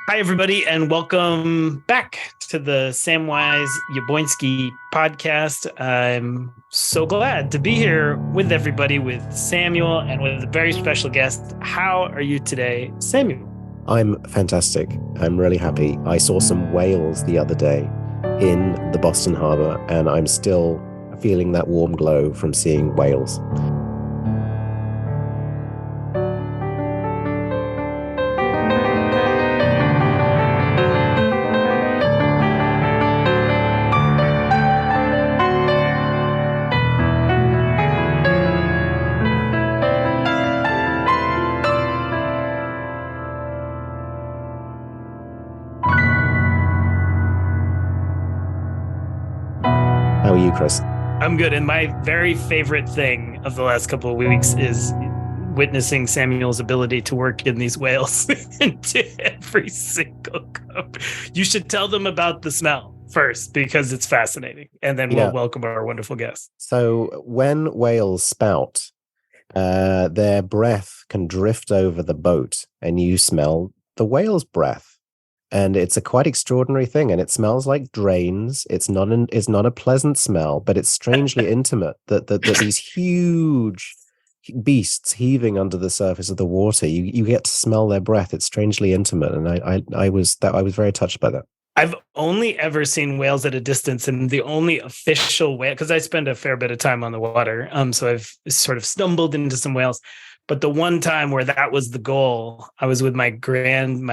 Hi, everybody, and welcome back to the Samwise Yaboinski podcast. I'm so glad to be here with everybody, with Samuel, and with a very special guest. How are you today, Samuel? I'm fantastic. I'm really happy. I saw some whales the other day in the Boston Harbor, and I'm still feeling that warm glow from seeing whales. How are you, Chris? I'm good. And my very favorite thing of the last couple of weeks is witnessing Samuel's ability to work in these whales into every single cup. You should tell them about the smell first because it's fascinating. And then we'll welcome our wonderful guest. So when whales spout, their breath can drift over the boat and you smell the whale's breath. And it's a quite extraordinary thing, and it smells like drains. It's not a pleasant smell, but it's strangely intimate. That these huge beasts heaving under the surface of the water, you get to smell their breath. It's strangely intimate, and I was very touched by that. I've only ever seen whales at a distance, and the only official whale, because I spend a fair bit of time on the water, so I've sort of stumbled into some whales. But the one time where that was the goal, I was with my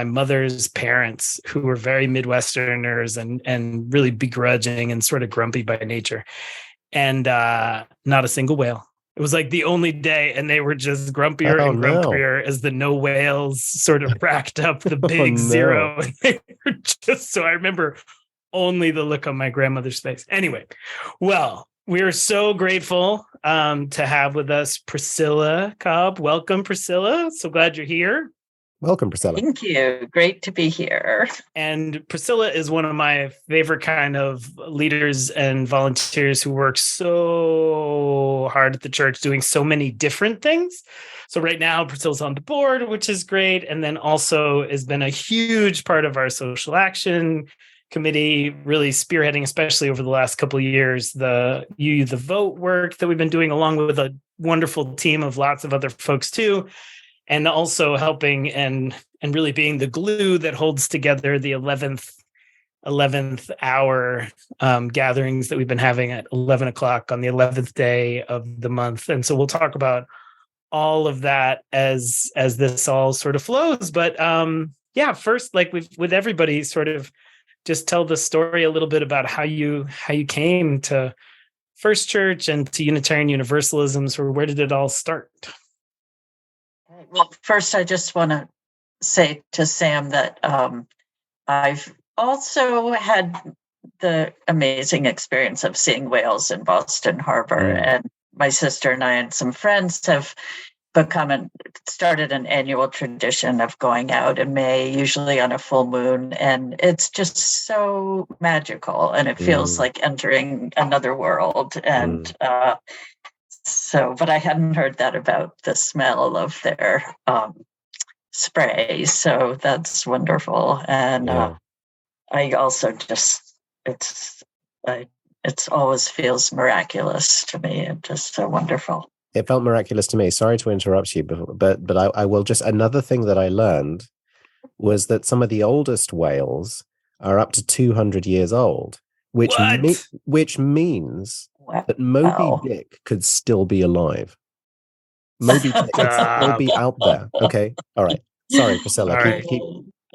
mother's parents, who were very Midwesterners and really begrudging and sort of grumpy by nature, and not a single whale. It was like the only day, and they were just grumpier and grumpier as the no whales sort of racked up the big zero. And they were just, so I remember only the look on my grandmother's face. Anyway, well, we are so grateful to have with us Priscilla Cobb. Welcome, Priscilla. So glad you're here. Welcome, Priscilla. Thank you. Great to be here. And Priscilla is one of my favorite kind of leaders and volunteers who work so hard at the church doing so many different things. So right now, Priscilla's on the board, which is great. And then also has been a huge part of our social action committee, really spearheading, especially over the last couple of years, the vote work that we've been doing, along with a wonderful team of lots of other folks too. And also helping and really being the glue that holds together the 11th hour gatherings that we've been having at 11 o'clock on the 11th day of the month. And so we'll talk about all of that as this all sort of flows. But first, like with everybody, sort of just tell the story a little bit about how you came to First Church and to Unitarian Universalism. So where did it all start? Well, first, I just want to say to Sam that I've also had the amazing experience of seeing whales in Boston Harbor. And my sister and I and some friends have started an annual tradition of going out in May, usually on a full moon. And it's just so magical. And it feels like entering another world. And but I hadn't heard that about the smell of their spray. So that's wonderful. And I also it's always feels miraculous to me and just so wonderful. It felt miraculous to me. Sorry to interrupt you, but I will just, another thing that I learned was that some of the oldest whales are up to 200 years old, which means that Moby Dick could still be alive. Moby Dick could still be out there. Okay. All right. Sorry, Priscilla. I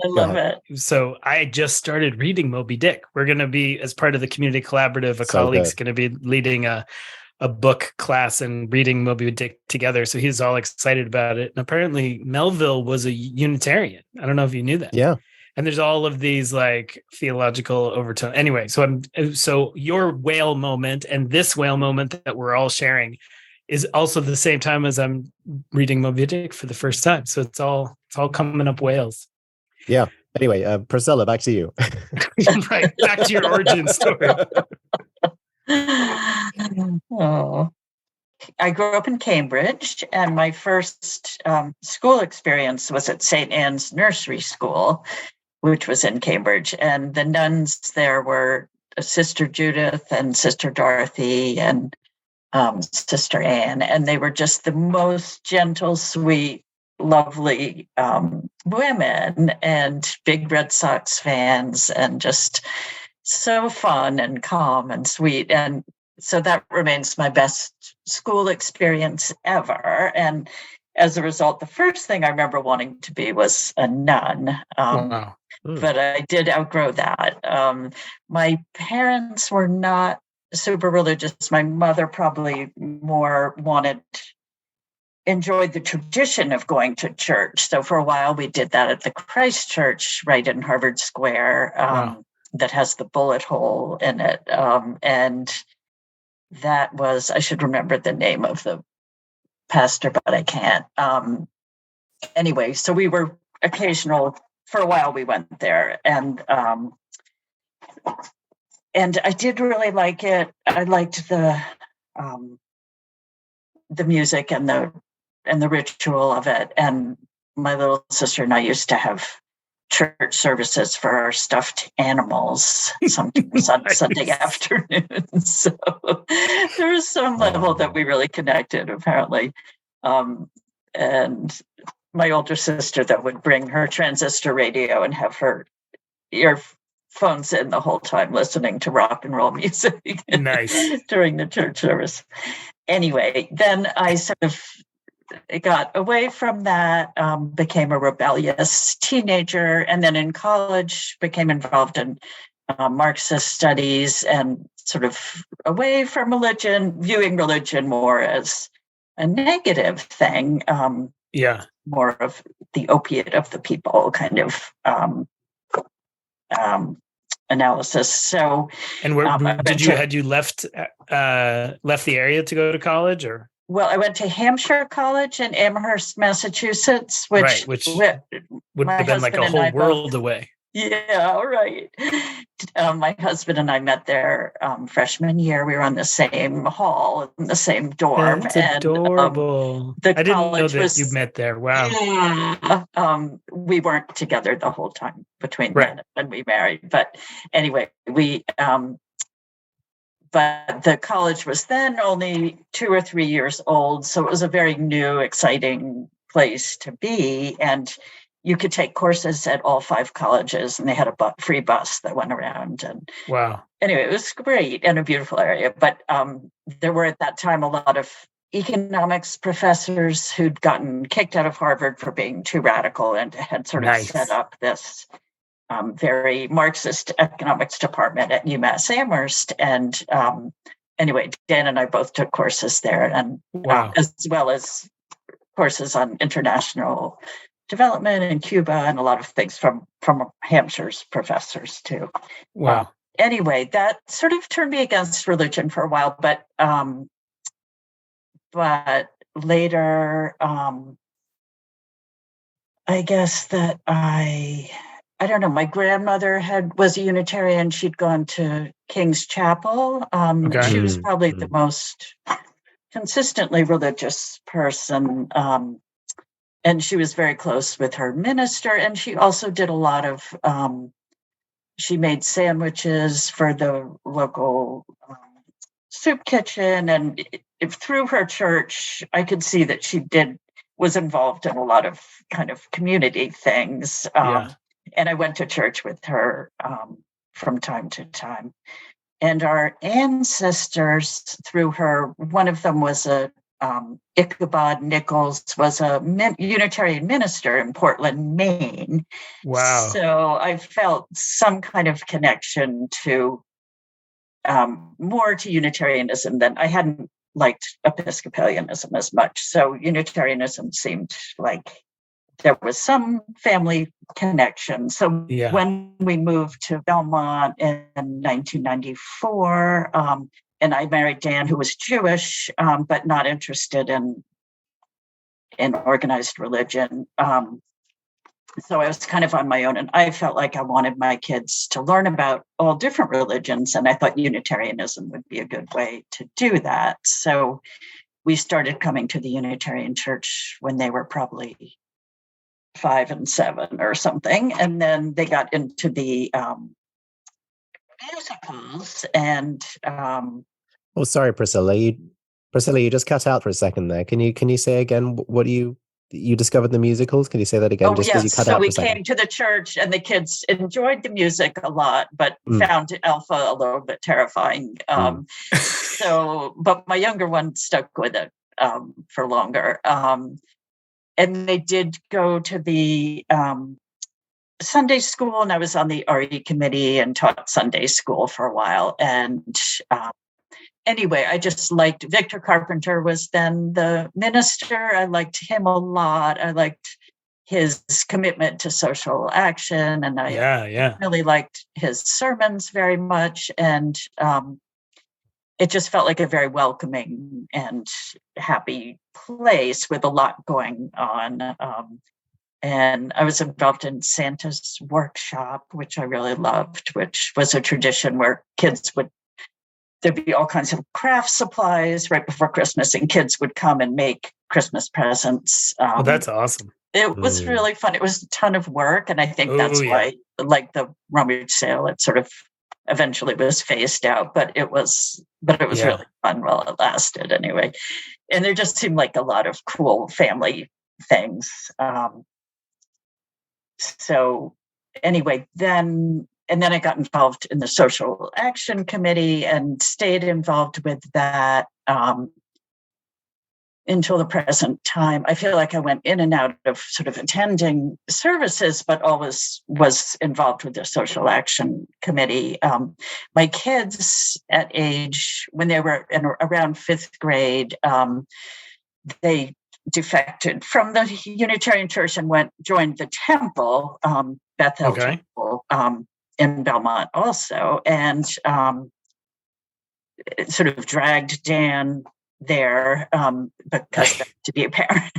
love it. So I just started reading Moby Dick. We're going to be, as part of the community collaborative, a colleague's going to be leading a book class and reading Moby Dick together. So he's all excited about it. And apparently Melville was a Unitarian. I don't know if you knew that. Yeah. And there's all of these like theological overtone. Anyway, so your whale moment and this whale moment that we're all sharing is also the same time as I'm reading Moby Dick for the first time. So it's all coming up whales. Yeah. Anyway, Priscilla, back to you. Right. Back to your origin story. Oh. I grew up in Cambridge, and my first school experience was at St. Anne's Nursery School, which was in Cambridge. And the nuns there were Sister Judith and Sister Dorothy and Sister Anne. And they were just the most gentle, sweet, lovely women, and big Red Sox fans, and just so fun and calm and sweet. And so that remains my best school experience ever. And as a result, the first thing I remember wanting to be was a nun. Wow. But I did outgrow that. My parents were not super religious. My mother probably more enjoyed the tradition of going to church. So for a while we did that at the Christ Church right in Harvard Square. Wow. That has the bullet hole in it. And that was, I should remember the name of the pastor, but I can't. Anyway, so we were occasional, for a while we went there. And I did really like it. I liked the music and the ritual of it. And my little sister and I used to have church services for our stuffed animals sometimes on Sunday afternoons. So there was some level that we really connected, apparently. And my older sister that would bring her transistor radio and have her earphones in the whole time listening to rock and roll music. Nice. During the church service. Anyway, then I sort of got away from that, became a rebellious teenager, and then in college became involved in Marxist studies and sort of away from religion, viewing religion more as a negative thing. More of the opiate of the people kind of analysis. So, and where had you left the area to go to college, or? Well, I went to Hampshire College in Amherst, Massachusetts, which would have been like a whole world away. Yeah, right. My husband and I met there freshman year. We were on the same hall, in the same dorm. That's adorable. I didn't know that you met there. Wow. Yeah, we weren't together the whole time between then and we married. But anyway, but the college was then only 2 or 3 years old. So it was a very new, exciting place to be. And you could take courses at all 5 colleges, and they had a free bus that went around. And wow. Anyway, it was great and a beautiful area. But there were at that time a lot of economics professors who'd gotten kicked out of Harvard for being too radical and had sort of set up this very Marxist economics department at UMass Amherst. And anyway, Dan and I both took courses there, and as well as courses on international development in Cuba and a lot of things from Hampshire's professors too. Wow. Anyway, that sort of turned me against religion for a while, but later, I guess that I don't know. My grandmother was a Unitarian. She'd gone to King's Chapel. She was probably the most consistently religious person. And she was very close with her minister. And she also did a lot of, she made sandwiches for the local soup kitchen. And through her church, I could see that she was involved in a lot of kind of community things. And I went to church with her from time to time. And our ancestors, through her, one of them was Ichabod Nichols, was a Unitarian minister in Portland, Maine. Wow. So I felt some kind of connection to more to Unitarianism than I hadn't liked Episcopalianism as much. So Unitarianism seemed like there was some family connection. So when we moved to Belmont in 1994, and I married Dan, who was Jewish, but not interested in organized religion. So I was kind of on my own, and I felt like I wanted my kids to learn about all different religions, and I thought Unitarianism would be a good way to do that. So we started coming to the Unitarian Church when they were probably 5 and 7 or something. And then they got into the musicals and Oh, sorry, Priscilla. You just cut out for a second there. Can you say again what you discovered the musicals? Can you say that again? Just because you yes. cut So out for we a second. came to the church and the kids enjoyed the music a lot, but Mm. found Alpha a little bit terrifying. But my younger one stuck with it for longer. And they did go to the Sunday school, and I was on the RE committee and taught Sunday school for a while. And anyway, I just liked Victor Carpenter was then the minister. I liked him a lot. I liked his commitment to social action, and I really liked his sermons very much. And it just felt like a very welcoming and happy place with a lot going on. And I was involved in Santa's workshop, which I really loved, which was a tradition where there'd be all kinds of craft supplies right before Christmas, and kids would come and make Christmas presents. That's awesome. It was really fun. It was a ton of work. And I think that's why, like the rummage sale, it sort of eventually was phased out, but it was really fun while it lasted anyway. And there just seemed like a lot of cool family things. So anyway, then I got involved in the social action committee and stayed involved with that until the present time. I feel like I went in and out of sort of attending services, but always was involved with the social action committee. My kids at age, when they were around 5th grade, they defected from the Unitarian Church and joined the temple, Bethel Temple, in Belmont also, and it sort of dragged Dan there because they had to be a parent.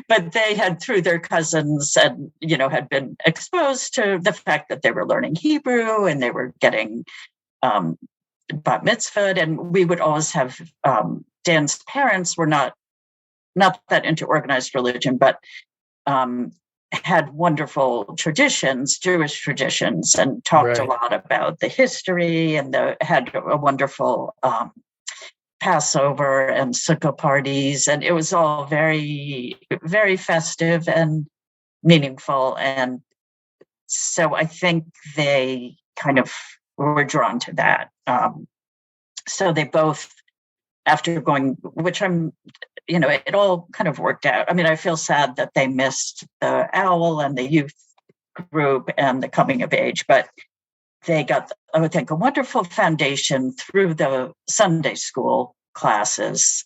But they had, through their cousins, and had been exposed to the fact that they were learning Hebrew and they were getting bat mitzvahed, and we would always have Dan's parents were not that into organized religion, but had wonderful traditions, Jewish traditions, and talked a lot about the history, and had a wonderful Passover and Sukkah parties. And it was all very, very festive and meaningful. And so I think they kind of were drawn to that. So they both, after going, which it all kind of worked out. I mean, I feel sad that they missed the OWL and the youth group and the coming of age, but they got, I would think, a wonderful foundation through the Sunday school classes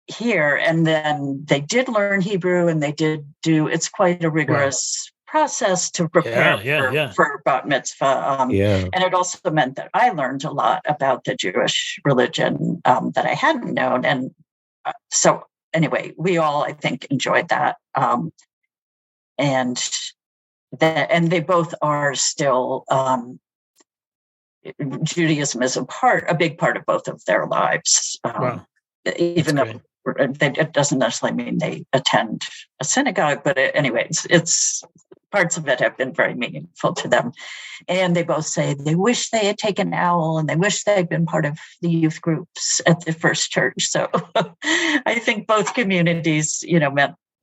here. And then they did learn Hebrew, and they did it's quite a rigorous process to prepare for bat mitzvah. And it also meant that I learned a lot about the Jewish religion that I hadn't known. And so anyway, we all, I think, enjoyed that. And they both are still, Judaism is a big part of both of their lives. Even though it doesn't necessarily mean they attend a synagogue, but anyway, it's parts of it have been very meaningful to them. And they both say they wish they had taken OWL, and they wish they'd been part of the youth groups at the First Church. So I think both communities,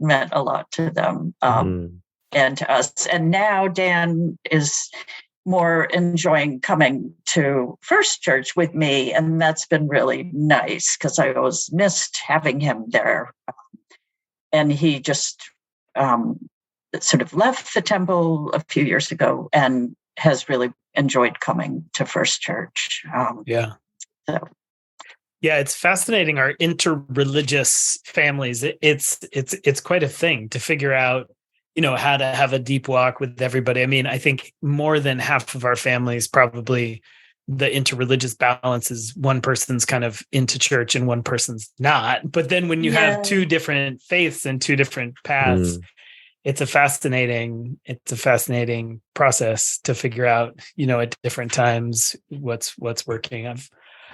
meant a lot to them and to us. And now Dan is more enjoying coming to First Church with me, and that's been really nice because I always missed having him there. And he just sort of left the temple a few years ago and has really enjoyed coming to First Church. It's fascinating, our interreligious families. It's quite a thing to figure out, how to have a deep walk with everybody. I mean, I think more than half of our families, probably the interreligious balance is one person's kind of into church and one person's not. But then when you have two different faiths and two different paths, it's a fascinating process to figure out, at different times what's working. I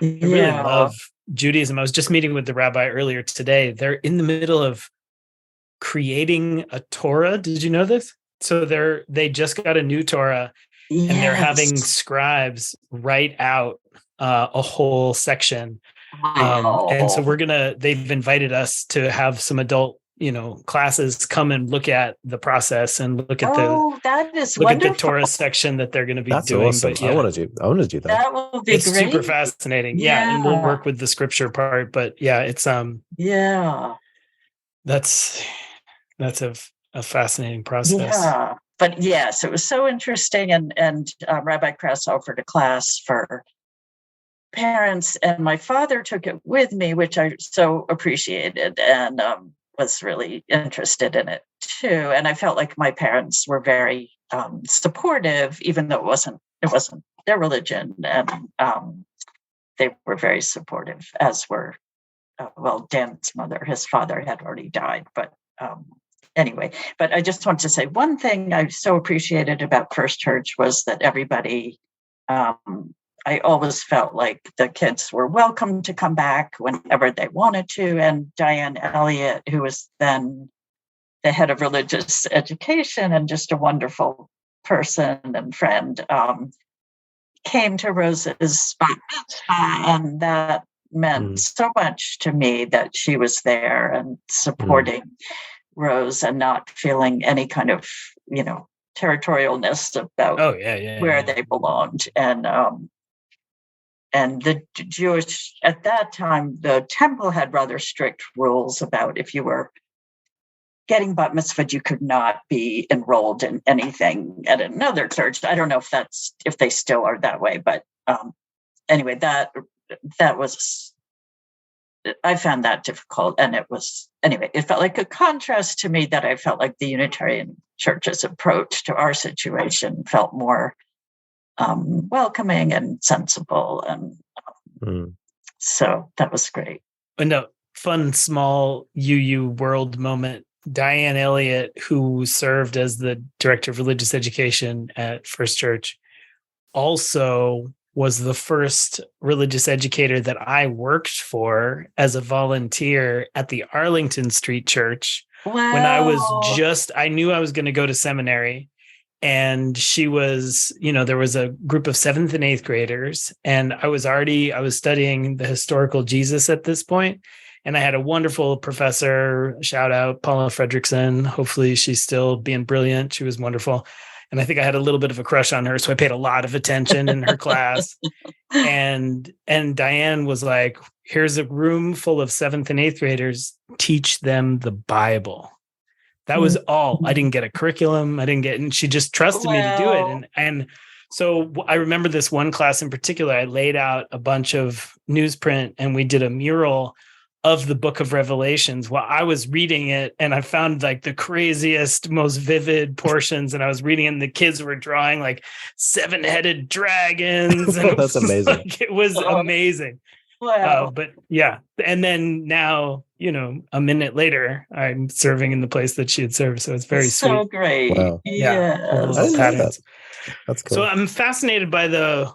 really love Judaism. I was just meeting with the rabbi earlier today. They're in the middle of creating a Torah. Did you know this? So they just got a new Torah, and they're having scribes write out a whole section. And so they've invited us to have some adult, classes come and look at the process and look at that is look wonderful. at the Torah section that they're going to be That's doing. awesome. But yeah, I want to do that. That will be it's great. super fascinating. Yeah. And we'll work with the scripture part, but yeah, it's that's a fascinating process. Yeah. But yes, it was so interesting. And Rabbi Kress offered a class for parents, and my father took it with me, which I so appreciated, and was really interested in it too. And I felt like my parents were very supportive, even though it wasn't their religion, and they were very supportive, as were Dan's mother. His father had already died, but anyway. But I just want to say one thing I so appreciated about First Church was that everybody. I always felt like the kids were welcome to come back whenever they wanted to. And Diane Elliott, who was then the head of religious education and just a wonderful person and friend, came to Rose's bat mitzvah, and that meant so much to me that she was there and supporting Rose and not feeling any kind of, territorialness about where they belonged. And the Jewish, at that time, the temple had rather strict rules about if you were getting bat mitzvah, you could not be enrolled in anything at another church. I don't know if they still are that way, but anyway, that was, I found that difficult. And it felt like a contrast to me that I felt like the Unitarian Church's approach to our situation felt more welcoming and sensible, and so that was great. And a fun small UU world moment. Diane Elliott, who served as the director of religious education at First Church, also was the first religious educator that I worked for as a volunteer at the Arlington Street Church. Wow. When I knew I was going to go to seminary. And she was, there was a group of 7th and 8th graders, and I was studying the historical Jesus at this point. And I had a wonderful professor, shout out Paula Fredrickson. Hopefully she's still being brilliant. She was wonderful. And I think I had a little bit of a crush on her. So I paid a lot of attention in her class. And Diane was like, here's a room full of 7th and 8th graders, teach them the Bible. That was all. I didn't get a curriculum. And she just trusted me to do it. And so I remember this one class in particular, I laid out a bunch of newsprint and we did a mural of the book of Revelations while I was reading it. And I found like the craziest, most vivid portions. And I was reading it, and the kids were drawing like 7-headed dragons. And that's amazing. It was amazing. Wow. But yeah. And then now, a minute later, I'm serving in the place that she had served. So it's very sweet. So great. Wow. Yeah. I didn't know that. That's cool. So I'm fascinated by the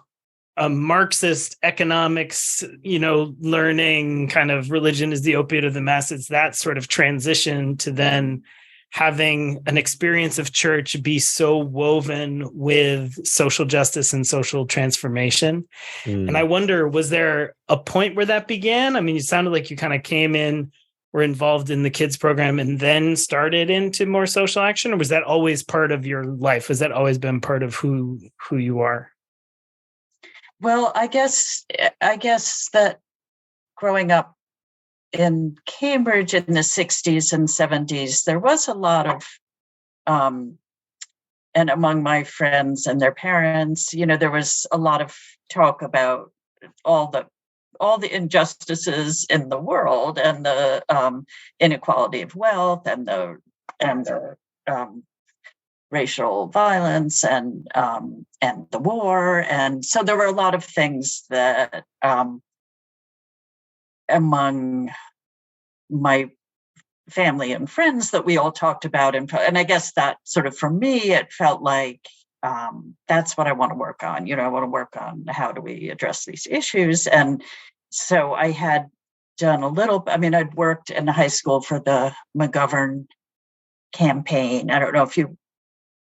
Marxist economics, learning kind of religion is the opiate of the masses, that sort of transition to then having an experience of church be so woven with social justice and social transformation. And I wonder, was there a point where that began? I mean, it sounded like you kind of came in, were involved in the kids program, and then started into more social action, or was that always part of your life? Has that always been part of who you are? Well, I guess that growing up in Cambridge in the 60s and 70s, there was a lot of, and among my friends and their parents, there was a lot of talk about all the injustices in the world and the inequality of wealth and the racial violence and the war. And so there were a lot of things that among my family and friends that we all talked about. And I guess that sort of, for me, it felt like that's what I want to work on. I want to work on how do we address these issues. And so I had done I'd worked in high school for the McGovern campaign. I don't know if you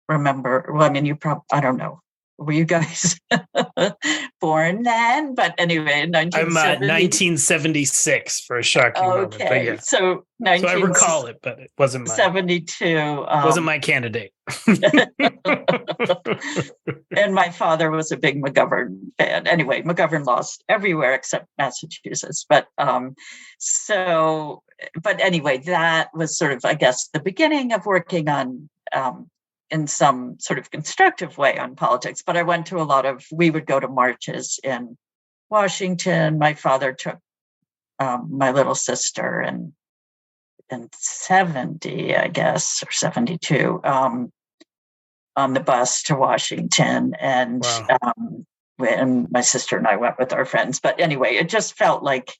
remember. Well, I mean, you probably, I don't know. Were you guys born then? But anyway, in I'm 1976 for a shocking moment. But okay, yeah. so So I recall it, but it wasn't my 72. wasn't my candidate. And my father was a big McGovern fan. Anyway, McGovern lost everywhere except Massachusetts. But anyway, that was sort of, I guess, the beginning of working on in some sort of constructive way on politics. But I went to we would go to marches in Washington. My father took my little sister in 70, I guess, or 72, on the bus to Washington. And wow. when my sister and I went with our friends. But anyway, it just felt like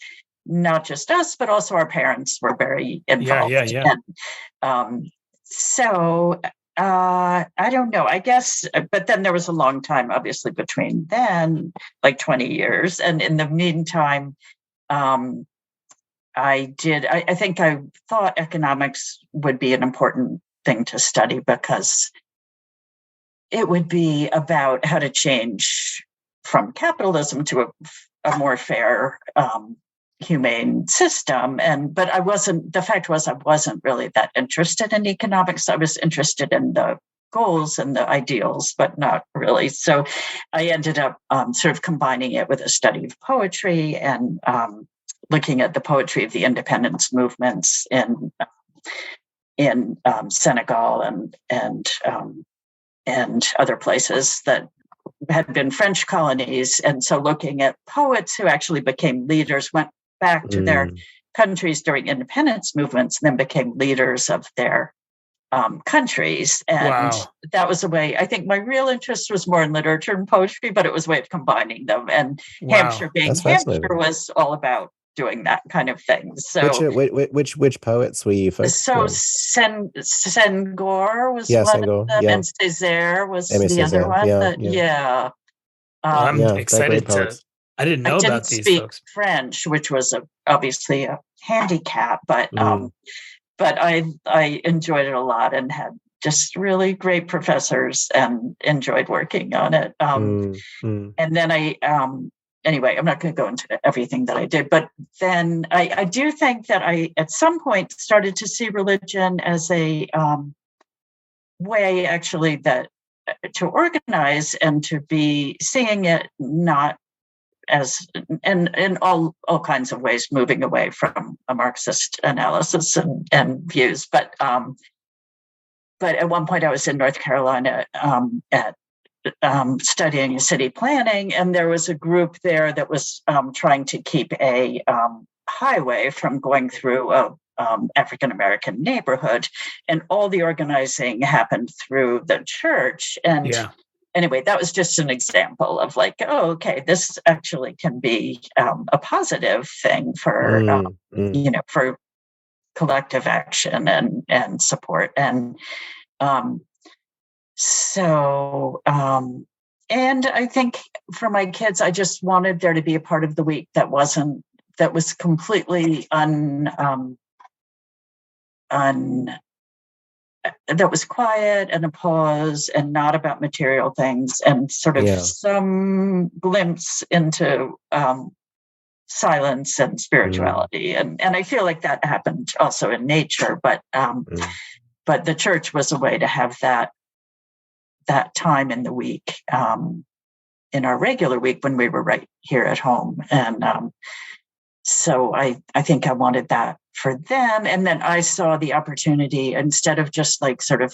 not just us, but also our parents were very involved. Yeah. And so I don't know, I guess, but then there was a long time, obviously, between then, like 20 years. And in the meantime, I think I thought economics would be an important thing to study because it would be about how to change from capitalism to a more fair, humane system. But the fact was I wasn't really that interested in economics. I was interested in the goals and the ideals, but not really. So I ended up sort of combining it with a study of poetry and looking at the poetry of the independence movements in Senegal and other places that had been French colonies. And so looking at poets who actually became leaders, went back to their countries during independence movements, and then became leaders of their countries. And that was a way, I think my real interest was more in literature and poetry, but it was a way of combining them. And Hampshire being Hampshire was all about doing that kind of thing. So which poets were you focused on? Senghor was one Senghor, of them, and Césaire was the other one. I'm excited to. I didn't know about these folks. French, which was obviously a handicap, but I enjoyed it a lot and had just really great professors and enjoyed working on it. And then anyway, I'm not going to go into everything that I did, but then I do think that I, at some point, started to see religion as a way, actually, that to organize and to be seeing it not as in all kinds of ways, moving away from a Marxist analysis and views. But at one point, I was in North Carolina studying city planning, and there was a group there that was trying to keep a highway from going through a African-American neighborhood, and all the organizing happened through the church. And anyway, that was just an example of like, oh, okay, this actually can be a positive thing for for collective action and support. And and I think for my kids, I just wanted there to be a part of the week that was completely that was quiet and a pause and not about material things, and sort of some glimpse into silence and spirituality. And I feel like that happened also in nature, but the church was a way to have that time in the week, in our regular week when we were right here at home. And so I think I wanted that for them. And then I saw the opportunity, instead of just like sort of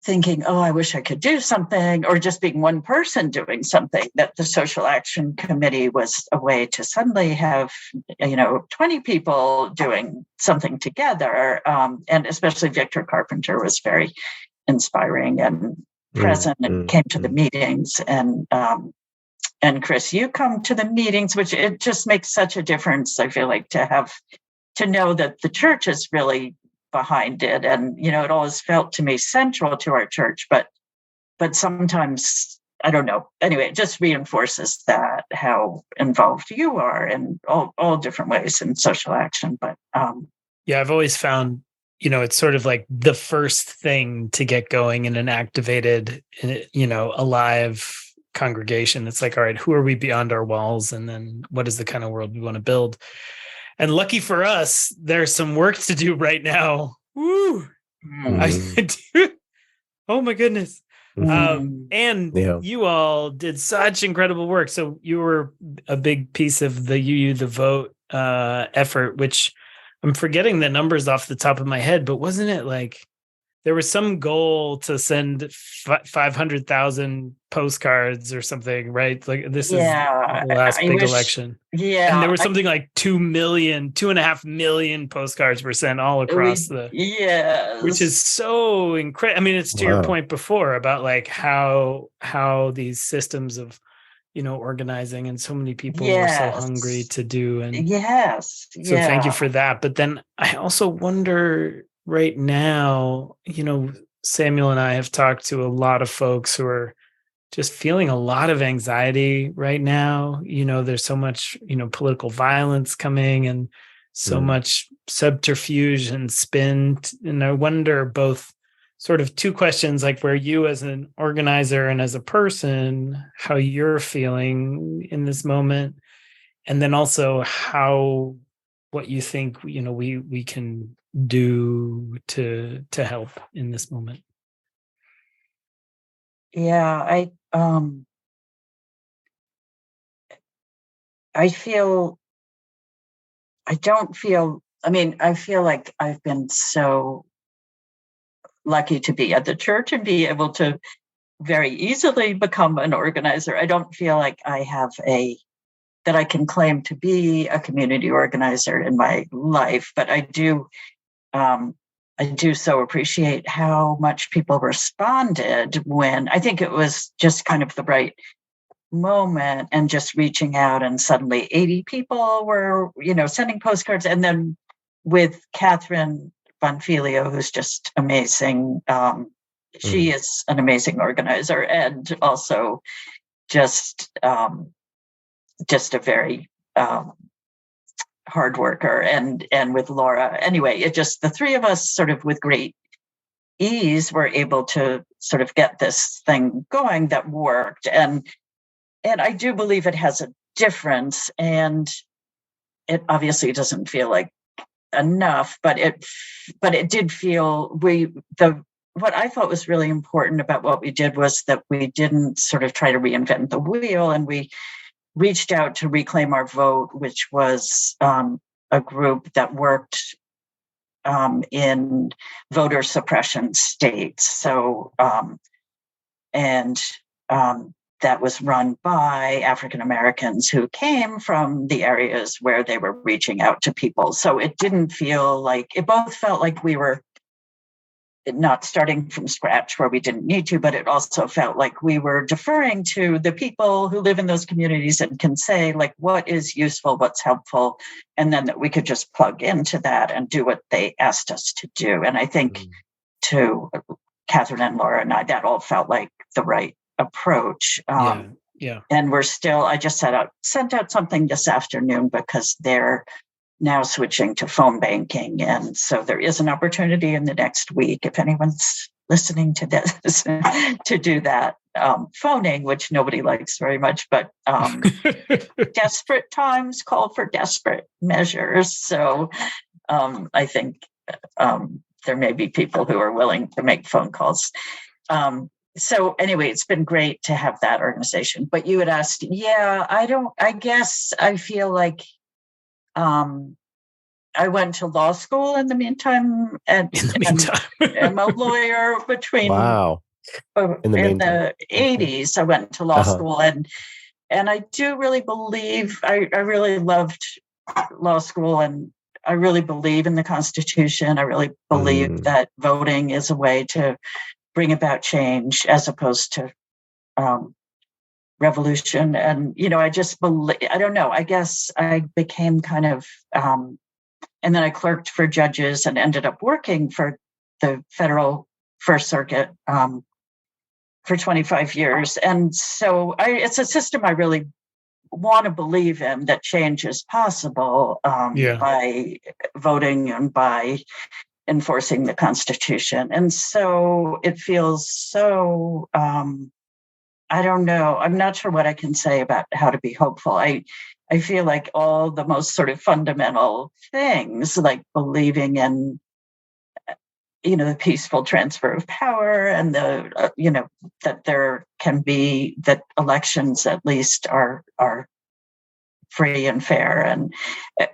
thinking, oh, I wish I could do something, or just being one person doing something, that the Social Action Committee was a way to suddenly have, 20 people doing something together. And especially Victor Carpenter was very inspiring and present and came to the meetings. And Chris, you come to the meetings, which it just makes such a difference, I feel like, to know that the church is really behind it. And, it always felt to me central to our church, but sometimes, I don't know. Anyway, it just reinforces that, how involved you are in all different ways in social action. But I've always found it's sort of like the first thing to get going in an activated, alive congregation. It's like, all right, who are we beyond our walls? And then what is the kind of world we want to build? And lucky for us, there's some work to do right now. Woo! I do. Oh my goodness. And you all did such incredible work. So you were a big piece of the Vote effort, which I'm forgetting the numbers off the top of my head, but wasn't it like there was some goal to send 500,000 postcards or something, right? Like this is the last big election. Yeah. And there was something like 2.5 million postcards were sent all across which is so incredible. I mean, it's to your point before about like how these systems of, organizing and so many people were so hungry to do. And so thank you for that. But then I also wonder right now, Samuel and I have talked to a lot of folks who are just feeling a lot of anxiety right now. There's so much, political violence coming and so much subterfuge and spin. And I wonder both sort of two questions, like where you as an organizer and as a person, how you're feeling in this moment. And then also what you think, we can do to help in this moment. Yeah, I feel like I've been so lucky to be at the church and be able to very easily become an organizer. I don't feel like I have that I can claim to be a community organizer in my life, but I do so appreciate how much people responded when I think it was just kind of the right moment and just reaching out, and suddenly 80 people were, sending postcards. And then with Catherine Bonfilio, who's just amazing. She is an amazing organizer and also just a very hard worker, and with Laura. Anyway, it just, the three of us sort of with great ease were able to sort of get this thing going that worked. And I do believe it has a difference, and it obviously doesn't feel like enough, but it did feel what I thought was really important about what we did was that we didn't sort of try to reinvent the wheel, and we reached out to Reclaim Our Vote, which was a group that worked in voter suppression states. So, that was run by African Americans who came from the areas where they were reaching out to people. So it didn't feel like, it both felt like we were not starting from scratch where we didn't need to, but it also felt like we were deferring to the people who live in those communities and can say, like, what is useful, what's helpful, and then that we could just plug into that and do what they asked us to do. And I think to Catherine and Laura and I, that all felt like the right approach. Yeah. And we're still, I just sent out something this afternoon because they're now switching to phone banking. And so there is an opportunity in the next week, if anyone's listening to this, to do that phoning, which nobody likes very much, but desperate times call for desperate measures. So I think there may be people who are willing to make phone calls. So anyway, it's been great to have that organization. But you had asked, I guess I feel like I went to law school in the meantime, and I'm a lawyer between. Wow. In the 80s, I went to law school, and I do really believe I really loved law school, and I really believe in the Constitution. I really believe that voting is a way to bring about change as opposed to revolution. And, I just believe, I don't know, I guess I became kind of, and then I clerked for judges and ended up working for the federal First Circuit for 25 years. And so it's a system I really want to believe in, that change is possible by voting and by enforcing the Constitution. And so it feels so, I don't know. I'm not sure what I can say about how to be hopeful. I feel like all the most sort of fundamental things, like believing in, the peaceful transfer of power, and that there can be, that elections at least are free and fair, and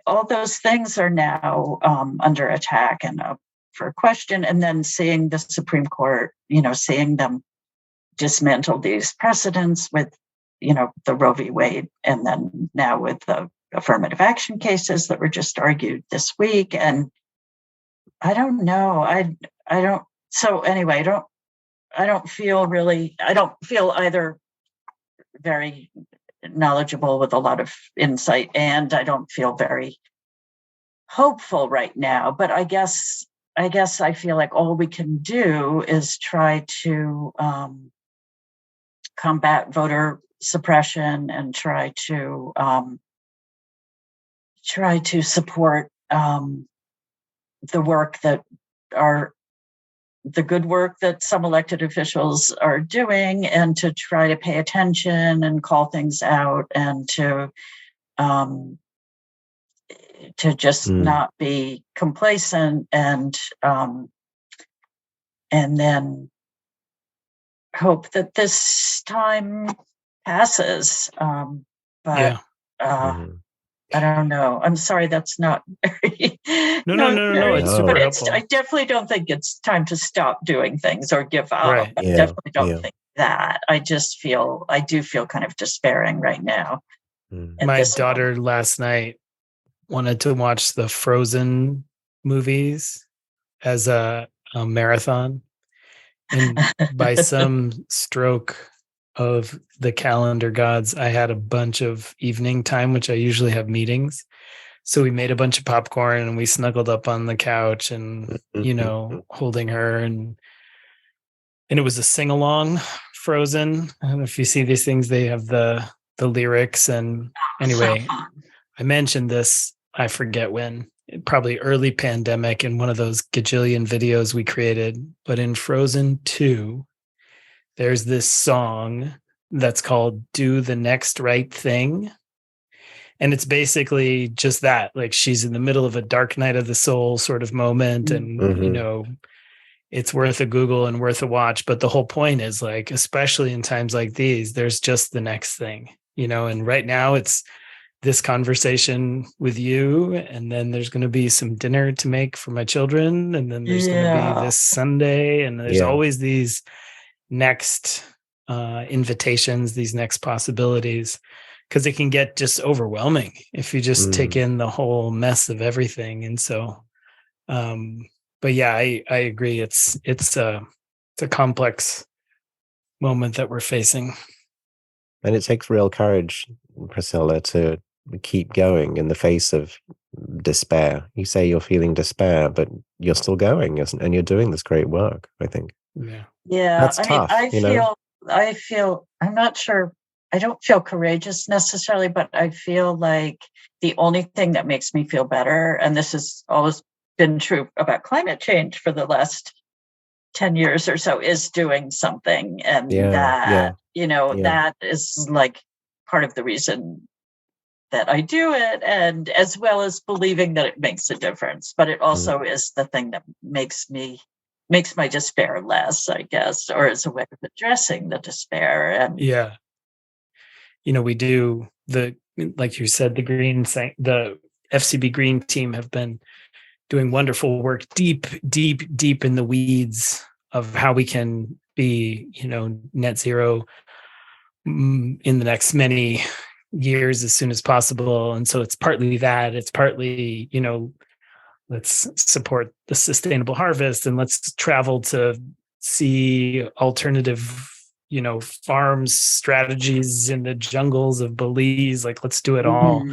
all those things are now under attack and up for question. And then seeing the Supreme Court, seeing them dismantle these precedents with, the Roe v. Wade, and then now with the affirmative action cases that were just argued this week. And I don't know. I don't. So anyway, I don't feel either very knowledgeable with a lot of insight, and I don't feel very hopeful right now. But I guess I feel like all we can do is try to combat voter suppression and try to support the work the good work that some elected officials are doing, and to try to pay attention and call things out, and to just not be complacent, and then hope that this time passes. But I don't know. I'm sorry, that's not very. No. It's super helpful. I definitely don't think it's time to stop doing things or give up. Right. I definitely don't think that. I do feel kind of despairing right now. My daughter last night wanted to watch the Frozen movies as a marathon. And by some stroke of the calendar gods, I had a bunch of evening time, which I usually have meetings. So we made a bunch of popcorn and we snuggled up on the couch and, holding her. And it was a sing-along Frozen. I don't know if you see these things, they have the lyrics. And anyway, I mentioned this, I forget when, probably early pandemic, in one of those gajillion videos we created. But in Frozen 2, there's this song that's called Do the Next Right Thing. And it's basically just that. Like, she's in the middle of a dark night of the soul sort of moment. And, it's worth a Google and worth a watch. But the whole point is, like, especially in times like these, there's just the next thing, and right now it's this conversation with you, and then there's going to be some dinner to make for my children, and then there's going to be this Sunday, and there's always these next invitations, these next possibilities, because it can get just overwhelming if you just take in the whole mess of everything. And so but yeah, I agree, it's a complex moment that we're facing, and it takes real courage, Priscilla, to keep going in the face of despair. You say you're feeling despair, but you're still going, and you're doing this great work, I think. Yeah, that's tough. I feel, I'm not sure, I don't feel courageous necessarily, but I feel like the only thing that makes me feel better, and this has always been true about climate change for the last 10 years or so, is doing something. And that is like part of the reason that I do it, and as well as believing that it makes a difference. But it also is the thing that makes my despair less, I guess, or as a way of addressing the despair. And we do like you said, the FCB Green team have been doing wonderful work deep in the weeds of how we can be, net zero in the next many years as soon as possible. And so it's partly that, it's partly, let's support the sustainable harvest, and let's travel to see alternative, farms, strategies in the jungles of Belize. Like, let's do it all.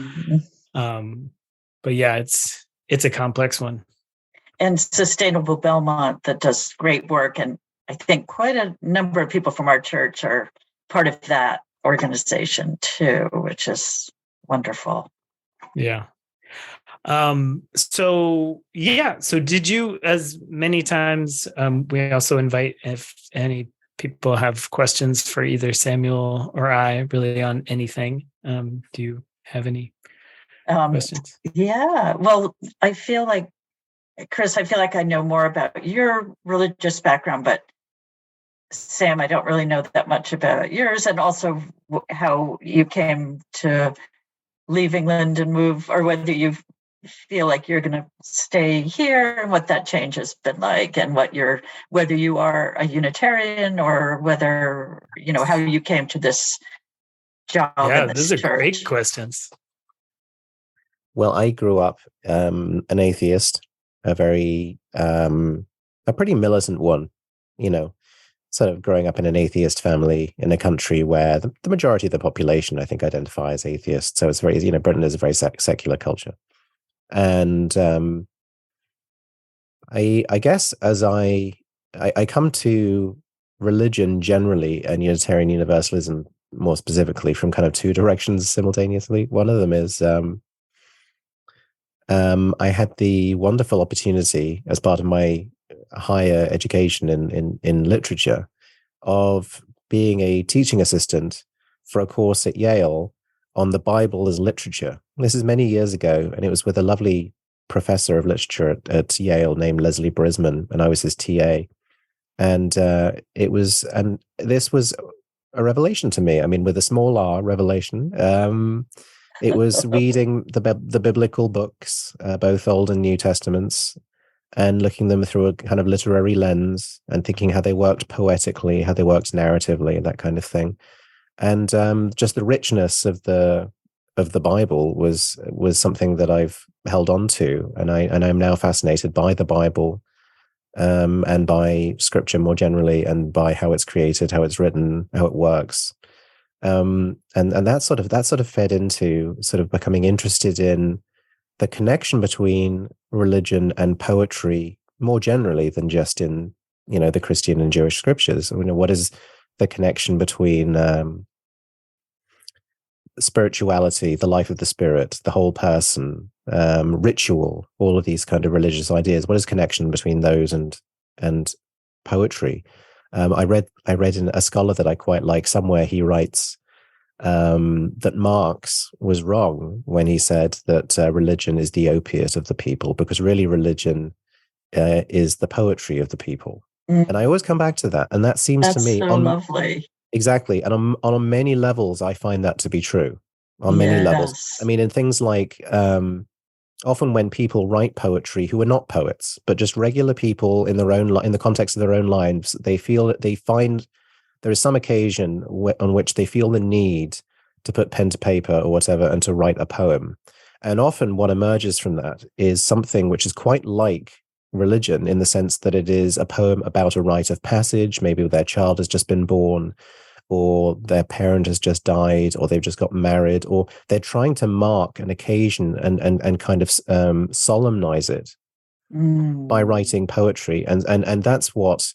But yeah, it's a complex one. And Sustainable Belmont, that does great work. And I think quite a number of people from our church are part of that organization too, which is wonderful. Yeah. So did you, as many times, we also invite if any people have questions for either Samuel or I, really on anything. Do you have any questions? Yeah, well, I feel like, Chris, I feel like I know more about your religious background, but Sam, I don't really know that much about yours, and also how you came to leave England and move, or whether you feel like you're going to stay here, and what that change has been like, and whether you are a Unitarian, or whether, how you came to this job in this those are church. great questions. Well, I grew up an atheist, a pretty militant one, sort of growing up in an atheist family in a country where the majority of the population, I think, identify as atheist. So it's very, Britain is a very secular culture. And I guess as I come to religion generally, and Unitarian Universalism more specifically, from kind of two directions simultaneously. One of them is I had the wonderful opportunity, as part of my higher education in literature, of being a teaching assistant for a course at Yale on the Bible as literature. This is many years ago, and it was with a lovely professor of literature at Yale named Leslie Brisman, and I was his TA. And this was a revelation to me. I mean, with a small r, revelation. It was reading the biblical books, both Old and New Testaments, and looking them through a kind of literary lens, and thinking how they worked poetically, how they worked narratively, that kind of thing. And just the richness of the Bible was something that I've held on to, and I'm now fascinated by the Bible, and by Scripture more generally, and by how it's created, how it's written, how it works. And that sort of fed into sort of becoming interested in the connection between religion and poetry more generally than just in, the Christian and Jewish scriptures. What is the connection between spirituality, the life of the spirit, the whole person, ritual, all of these kind of religious ideas? What is connection between those and poetry? I read in a scholar that I quite like somewhere, he writes that Marx was wrong when he said that religion is the opiate of the people, because really religion is the poetry of the people. And I always come back to that, and that seems to me so lovely. Exactly, and on many levels, I find that to be true. On many levels, I mean, in things like often when people write poetry who are not poets, but just regular people in the context of their own lives, they find there is some occasion on which they feel the need to put pen to paper or whatever and to write a poem. And often what emerges from that is something which is quite like religion, in the sense that it is a poem about a rite of passage. Maybe their child has just been born, or their parent has just died, or they've just got married, or they're trying to mark an occasion and kind of solemnize it by writing poetry. And that's what,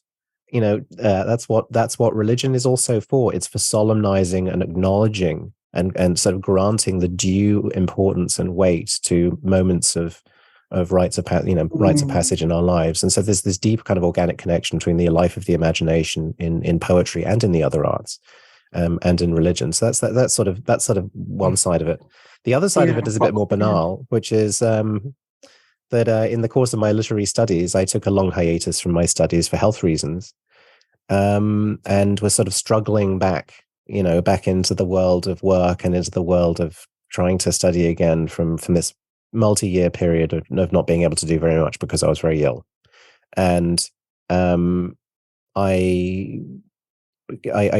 that's what religion is also for. It's for solemnizing and acknowledging and sort of granting the due importance and weight to moments of rites of passage in our lives. And so there's this deep kind of organic connection between the life of the imagination in poetry and in the other arts, and in religion. So that's sort of one side of it. The other side of it is a bit more banal, which is that in the course of my literary studies, I took a long hiatus from my studies for health reasons, and was sort of struggling back into the world of work and into the world of trying to study again from this multi-year period of not being able to do very much because I was very ill. And I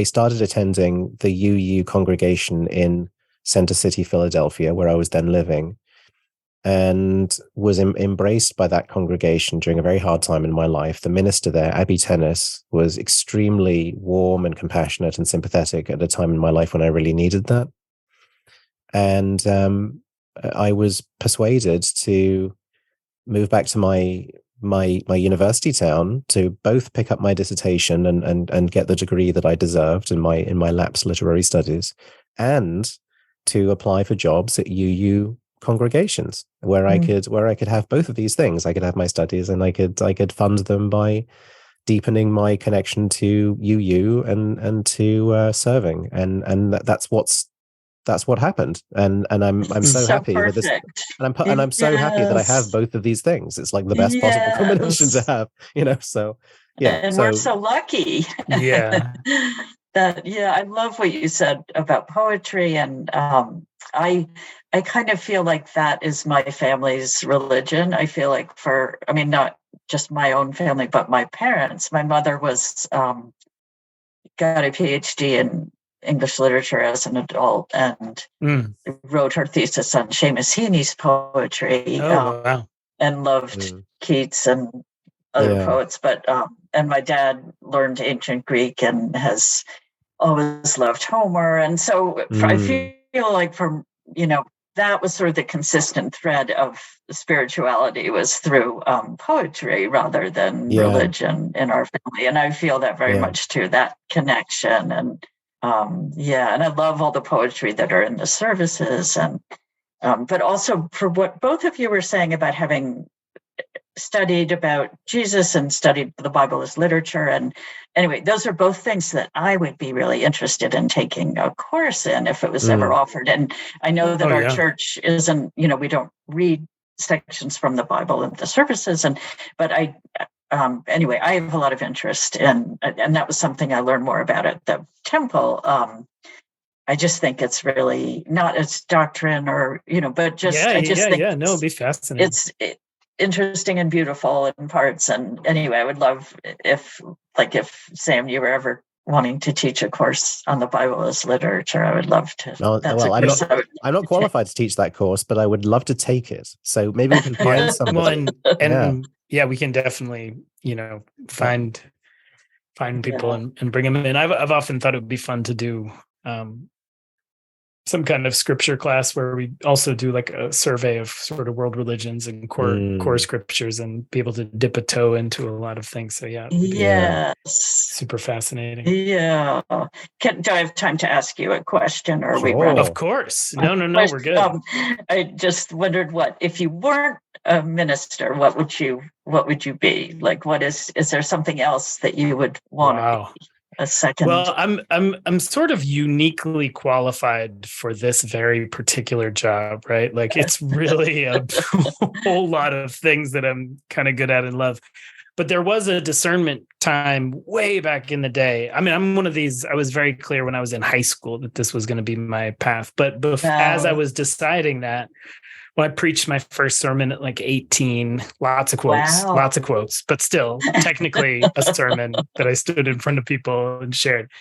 started attending the UU congregation in Center City, Philadelphia, where I was then living, and was embraced by that congregation during a very hard time in my life. The minister there, Abby Tennis, was extremely warm and compassionate and sympathetic at a time in my life when I really needed that. And I was persuaded to move back to my university town to both pick up my dissertation and get the degree that I deserved in my lapsed literary studies, and to apply for jobs at UU congregations where I could have both of these things. I could have my studies, and I could fund them by deepening my connection to UU and to serving, and that's what happened. And I'm so happy with this, and I'm so happy that I have both of these things. It's like the best possible combination to have, So yeah, and we're so lucky. Yeah. I love what you said about poetry, and I kind of feel like that is my family's religion. I feel like not just my own family, but my parents. My mother was got a PhD in English literature as an adult, and wrote her thesis on Seamus Heaney's poetry. Wow. And loved Keats and other poets. But and my dad learned ancient Greek and has always loved Homer. And so I feel like that was sort of the consistent thread of spirituality, was through poetry rather than religion in our family. And I feel that very much too, that connection. And and I love all the poetry that are in the services. And but also for what both of you were saying about having studied about Jesus and studied the Bible as literature. And anyway, those are both things that I would be really interested in taking a course in if it was ever offered. And I know that our church isn't, we don't read sections from the Bible in the services. But anyway, I have a lot of interest in, and that was something I learned more about at the temple. I just think it's really not its doctrine or, but just, it'd be fascinating. It's interesting and beautiful in parts. And anyway, I would love if Sam, you were ever wanting to teach a course on the Bible as literature, I would love to. I'm not qualified to teach that course, but I would love to take it. So maybe we can find somebody. We can definitely, find people and bring them in. I've often thought it would be fun to do some kind of scripture class where we also do like a survey of sort of world religions and core scriptures, and be able to dip a toe into a lot of things. So super fascinating. Yeah. Do I have time to ask you a question, or sure. we Of course. No, we're good. I just wondered, if you weren't a minister, what would you be? Like, is there something else that you would want to be? A second. Well, I'm sort of uniquely qualified for this very particular job, right? Like, it's really a whole lot of things that I'm kind of good at and love. But there was a discernment time way back in the day. I mean, I'm one of these, I was very clear when I was in high school that this was going to be my path. But as I was deciding that, when I preached my first sermon at like 18, lots of quotes, but still technically a sermon that I stood in front of people and shared.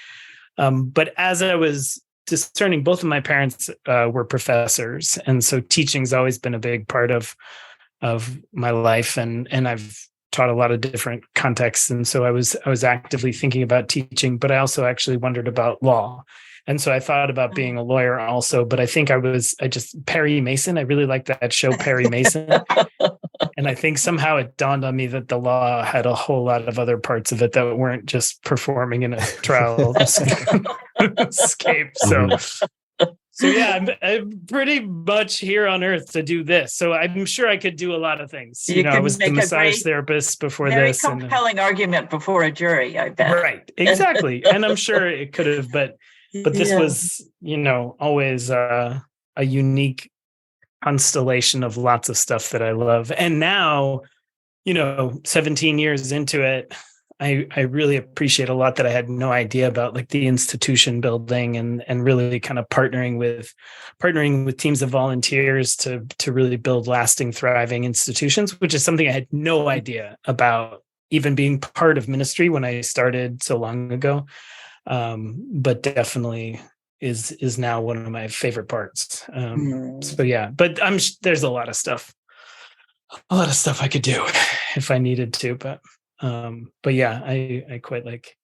But as I was discerning, both of my parents were professors. And so teaching's always been a big part of my life. And I've taught a lot of different contexts. And so I was actively thinking about teaching, but I also actually wondered about law. And so I thought about being a lawyer also, but I think Perry Mason. I really liked that show, Perry Mason. And I think somehow it dawned on me that the law had a whole lot of other parts of it that weren't just performing in a trial escape. So I'm pretty much here on earth to do this. So I'm sure I could do a lot of things. I was a massage therapist before this. Very compelling argument before a jury, I bet. Right, exactly. And I'm sure it could have, but this was, always a unique constellation of lots of stuff that I love. And now, 17 years into it, I really appreciate a lot that I had no idea about, like the institution building and really kind of partnering with teams of volunteers to really build lasting, thriving institutions, which is something I had no idea about even being part of ministry when I started so long ago. But definitely is now one of my favorite parts. But there's a lot of stuff I could do if I needed to, but I quite like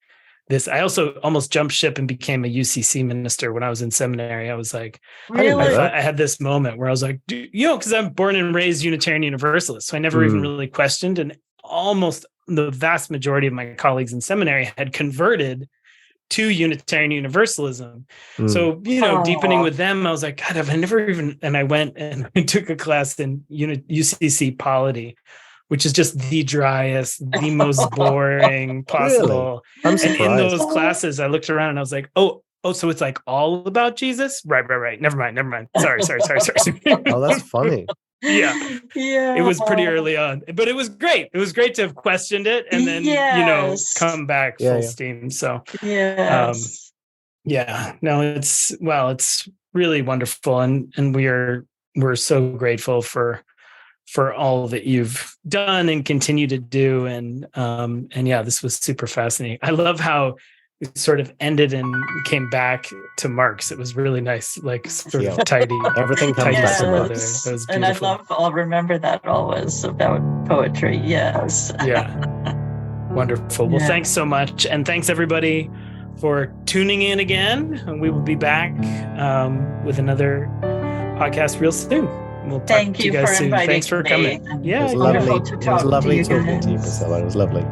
this. I also almost jumped ship and became a UCC minister when I was in seminary. I was like, really? I had this moment where I was like, because I'm born and raised Unitarian Universalist, so I never even really questioned, and almost the vast majority of my colleagues in seminary had converted to Unitarian Universalism. So, deepening with them, I was like, God, I never even, and I went and I took a class in UCC polity, which is just the driest, the most boring possible. Really? I'm surprised. And in those classes, I looked around and I was like, oh, so it's like all about Jesus? Right. Never mind. Sorry. Oh, that's funny. Yeah. It was pretty early on, but it was great. It was great to have questioned it and then, come back full steam. So, it's really wonderful. And we're so grateful for all that you've done and continue to do. And this was super fascinating. I love how it sort of ended and came back to Marx. It was really nice, like sort of tidy. Everything comes back to Marx. It was beautiful. And I'll remember that always about poetry. Yes. Yeah. Wonderful. Well, thanks so much. And thanks everybody for tuning in again. And we will be back with another podcast real soon. We'll talk Thank to you guys for soon. inviting Thanks for me. coming. Yeah. It was lovely talking to you, Priscilla. It was lovely.